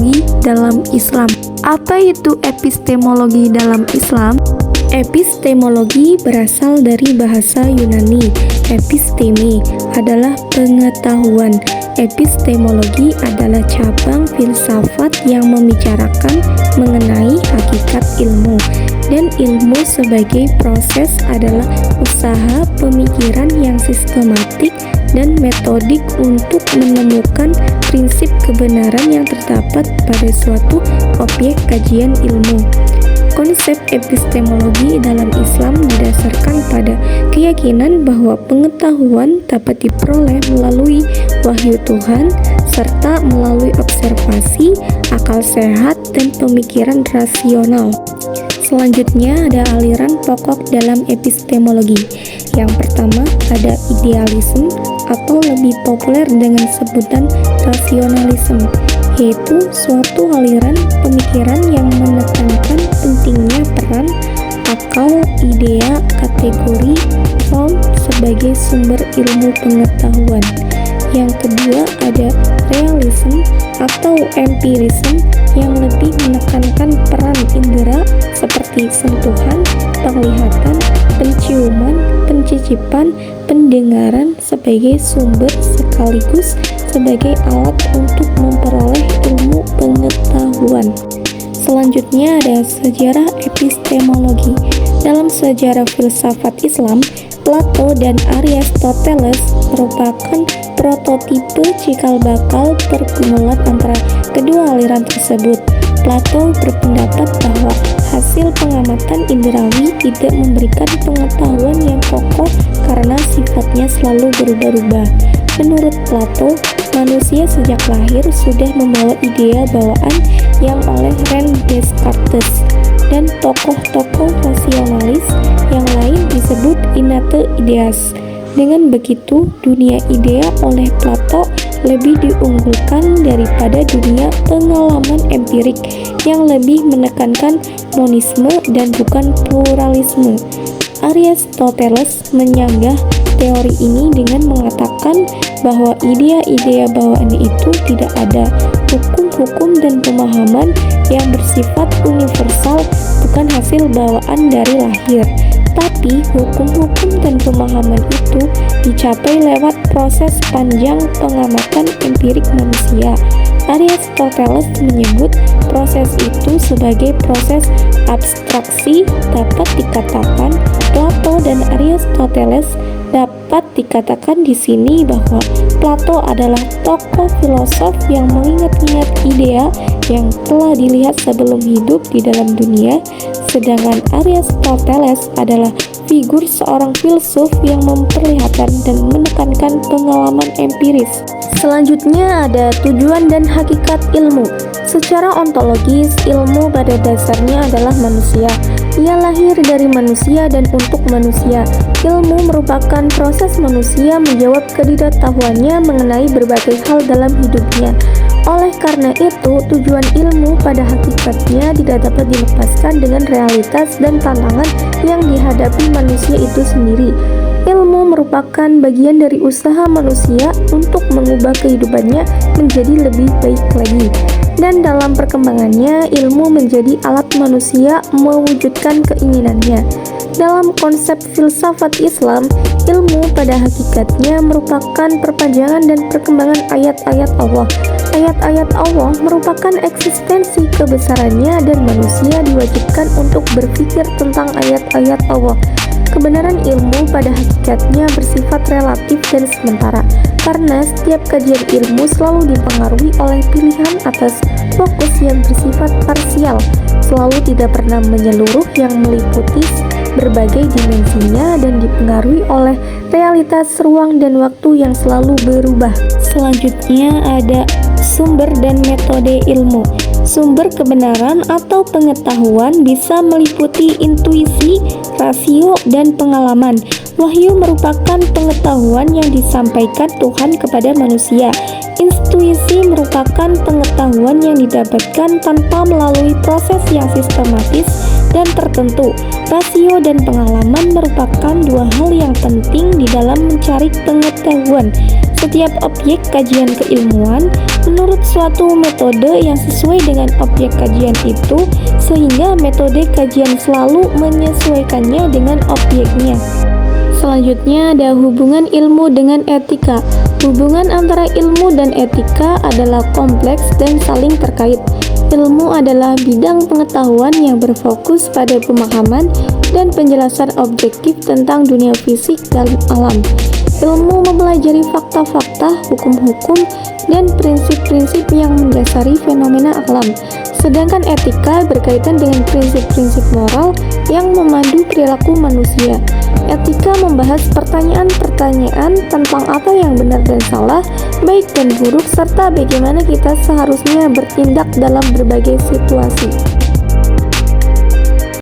epistemologi dalam Islam. Apa itu epistemologi dalam Islam? Epistemologi berasal dari bahasa Yunani. Episteme adalah pengetahuan. Epistemologi adalah cabang filsafat yang membicarakan mengenai hakikat ilmu. Dan ilmu sebagai proses adalah usaha pemikiran yang sistematik dan metodik untuk menemukan prinsip kebenaran yang terdapat pada suatu objek kajian ilmu. Konsep epistemologi dalam Islam didasarkan pada keyakinan bahwa pengetahuan dapat diperoleh melalui wahyu Tuhan serta melalui observasi, akal sehat, dan pemikiran rasional. Selanjutnya ada aliran pokok dalam epistemologi. Yang pertama ada idealisme atau lebih populer dengan sebutan rasionalisme, yaitu suatu aliran pemikiran yang menekankan pentingnya peran akal, idea, kategori, form sebagai sumber ilmu pengetahuan. Yang kedua ada realisme atau empirisme yang lebih menekankan peran indera seperti sentuhan, penglihatan, penciuman, pencicipan, pendengaran sebagai sumber sekaligus sebagai alat untuk memperoleh ilmu pengetahuan. Selanjutnya ada sejarah epistemologi. Dalam sejarah filsafat Islam, Plato dan Aristoteles merupakan prototipe cikal bakal pergumulan antara kedua aliran tersebut. Plato berpendapat bahwa hasil pengamatan inderawi tidak memberikan pengetahuan yang kokoh karena sifatnya selalu berubah-ubah. Menurut Plato, manusia sejak lahir sudah membawa idea bawaan yang oleh René Descartes, dan tokoh-tokoh rasionalis yang lain disebut innate ideas. Dengan begitu, dunia idea oleh Plato lebih diunggulkan daripada dunia pengalaman empirik yang lebih menekankan monisme dan bukan pluralisme. Aristoteles menyanggah teori ini dengan mengatakan bahwa idea-idea bawaan itu tidak ada hukum-hukum dan pemahaman yang bersifat universal, bukan hasil bawaan dari lahir, tapi hukum-hukum dan pemahaman itu dicapai lewat proses panjang pengamatan empirik manusia. Aristoteles menyebut proses itu sebagai proses abstraksi. Dapat dikatakan Plato dan Aristoteles dapat dikatakan di sini bahwa Plato adalah tokoh filosof yang mengingat-ingat idea yang telah dilihat sebelum hidup di dalam dunia, sedangkan Aristoteles adalah figur seorang filsuf yang memperlihatkan dan menekankan pengalaman empiris. Selanjutnya ada tujuan dan hakikat ilmu. Secara ontologis, ilmu pada dasarnya adalah manusia. Ia lahir dari manusia dan untuk manusia. Ilmu merupakan proses manusia menjawab ketidaktahuannya mengenai berbagai hal dalam hidupnya. Oleh karena itu, tujuan ilmu pada hakikatnya tidak dapat dilepaskan dengan realitas dan tantangan yang dihadapi manusia itu sendiri. Ilmu merupakan bagian dari usaha manusia untuk mengubah kehidupannya menjadi lebih baik lagi. Dan dalam perkembangannya, ilmu menjadi alat manusia mewujudkan keinginannya. Dalam konsep filsafat Islam, ilmu pada hakikatnya merupakan perpanjangan dan perkembangan ayat-ayat Allah. Ayat-ayat Allah merupakan eksistensi kebesarannya dan manusia diwajibkan untuk berpikir tentang ayat-ayat Allah. Kebenaran ilmu pada hakikatnya bersifat relatif dan sementara, karena setiap kajian ilmu selalu dipengaruhi oleh pilihan atas fokus yang bersifat parsial, selalu tidak pernah menyeluruh yang meliputi berbagai dimensinya dan dipengaruhi oleh realitas ruang dan waktu yang selalu berubah. Selanjutnya ada sumber dan metode ilmu. Sumber kebenaran atau pengetahuan bisa meliputi intuisi, rasio, dan pengalaman. Wahyu merupakan pengetahuan yang disampaikan Tuhan kepada manusia. Intuisi merupakan pengetahuan yang didapatkan tanpa melalui proses yang sistematis dan tertentu. Rasio dan pengalaman merupakan dua hal yang penting di dalam mencari pengetahuan. setiap objek kajian keilmuan menurut suatu metode yang sesuai dengan objek kajian itu, sehingga metode kajian selalu menyesuaikannya dengan objeknya. Selanjutnya ada hubungan ilmu dengan etika. Hubungan antara ilmu dan etika adalah kompleks dan saling terkait. Ilmu adalah bidang pengetahuan yang berfokus pada pemahaman dan penjelasan objektif tentang dunia fisik dan alam. Ilmu mempelajari fakta-fakta, hukum-hukum, dan prinsip-prinsip yang mendasari fenomena alam. Sedangkan etika berkaitan dengan prinsip-prinsip moral yang memandu perilaku manusia. Etika membahas pertanyaan-pertanyaan tentang apa yang benar dan salah, baik dan buruk, serta bagaimana kita seharusnya bertindak dalam berbagai situasi.